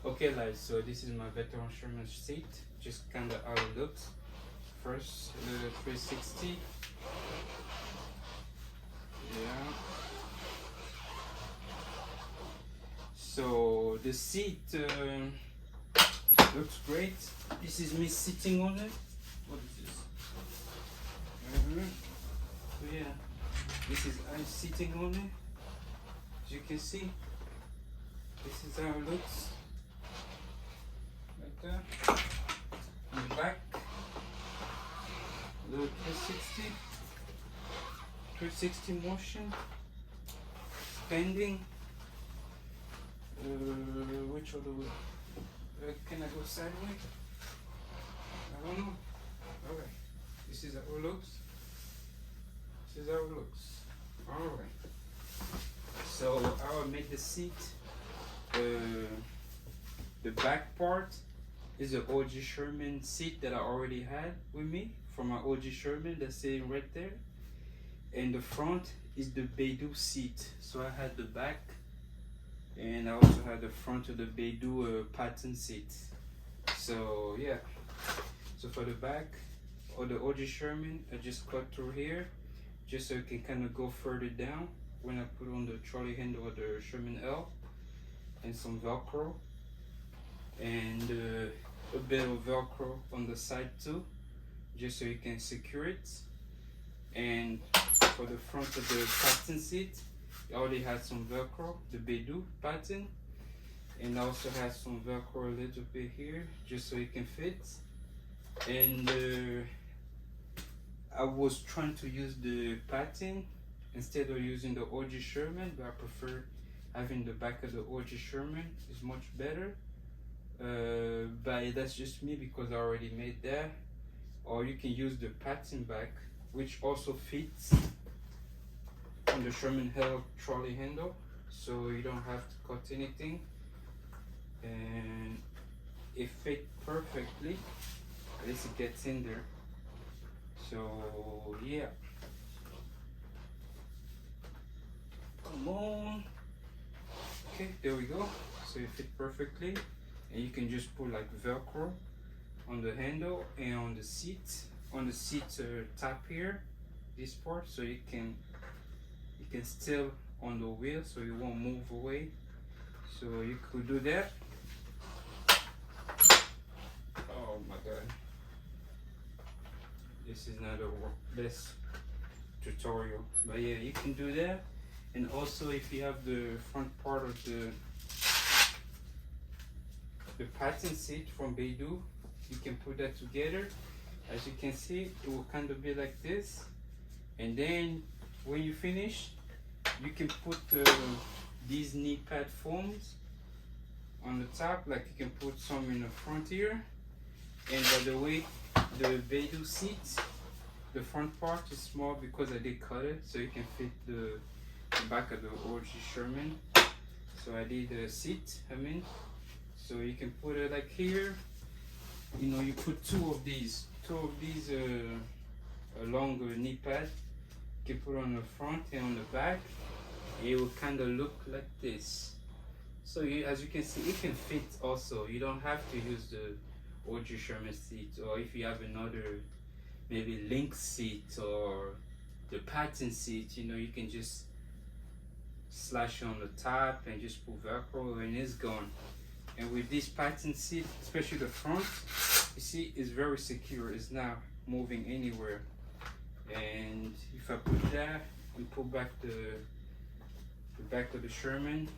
Okay, guys, so this is my veteran Sherman seat. Just kind of how it looks. First, 360. Yeah. So the seat looks great. This is me sitting on it. What is this? So yeah, this is I'm sitting on it. As you can see, this is how it looks. Like that. On the back, a little 360 motion, standing. Which other way? Can I go sideways? I don't know. Alright, this is how it looks. This is how it looks. Alright. So I will make the seat. The back part is an OG Sherman seat that I already had with me from my OG Sherman that's sitting right there. And the front is the beidou seat. So I had the back and I also had the front of the beidou Patton seat. So yeah. So for the back of the OG Sherman, I just cut through here just so it can kind of go further down when I put on the trolley handle of the Sherman L, and some velcro, and a bit of velcro on the side too, just so you can secure it. And for the front of the Patton seat, it already has some velcro, the beidou Patton, and also has some velcro a little bit here just so it can fit. And I was trying to use the Patton instead of using the OG Sherman, but I prefer having the back of the OG Sherman. Is much better. But that's just me because I already made that. Or you can use the Patton back, which also fits on the Sherman L trolley handle, so you don't have to cut anything, and it fit perfectly. At least it gets in there. So yeah, come on. Okay, there we go. So it fit perfectly, and you can just put like velcro on the handle and on the seat top here, this part, so you can still on the wheel so you won't move away. So you could do that. Oh my god, this is not a best tutorial, but yeah, you can do that. And also if you have the front part of the Patton seat from beidou, you can put that together. As you can see, it will kind of be like this, and then when you finish, you can put these knee pad foams on the top, like you can put some in the front here. And by the way, the beidou seat, the front part is small because I did cut it so you can fit the back of the OG Sherman. So I did the seat, so you can put it like here. You know, you put two of these long knee pad. You can put on the front and on the back. It will kind of look like this. So as you can see, it can fit also. You don't have to use the OG Sherman seat, or if you have another maybe link seat or the Patton seat, you know, you can just slash on the top and just put velcro and it's gone. And with this Patton seat, especially the front, you see it's very secure. It's not moving anywhere. And if I put that and pull back the back of the Sherman,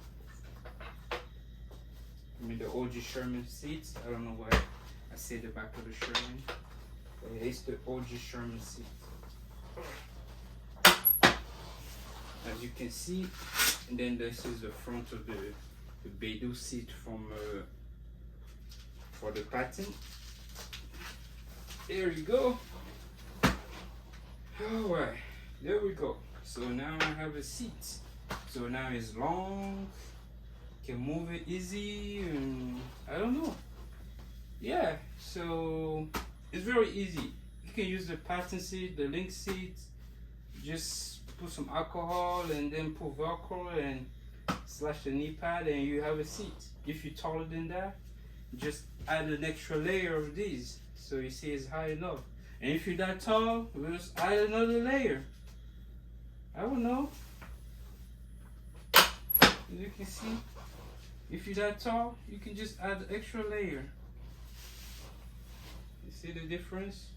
the OG Sherman seat, I don't know why I say the back of the Sherman, but it's the OG Sherman seat. As you can see, and then this is the front of the beidou seat from for the Patton. There you go. Alright, there we go. So now I have a seat. So now it's long, can move it easy, and I don't know. Yeah, so it's very easy. You can use the Patton seat, the link seat, just put some alcohol and then put velcro and slash the knee pad, and you have a seat. If you're taller than that, just add an extra layer of these so you see it's high enough. And if you're that tall, we'll just add another layer. I don't know. As you can see, if you're that tall, you can just add an extra layer. You see the difference?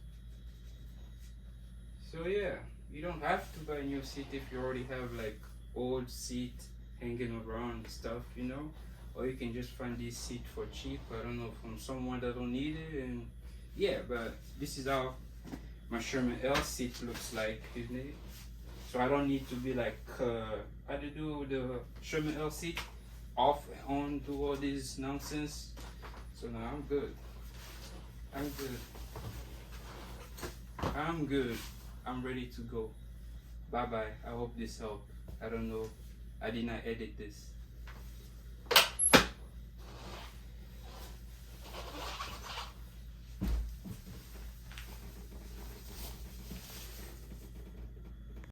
So yeah, you don't have to buy a new seat if you already have like old seat hanging around and stuff, you know. Or you can just find this seat for cheap, I don't know, from someone that don't need it. And yeah, but this is how my Sherman L seat looks like, isn't it? So I don't need to be like, I do the Sherman L seat off and on, do all this nonsense. So now I'm good. I'm good. I'm good. I'm ready to go. Bye bye. I hope this helped. I don't know. I did not edit this.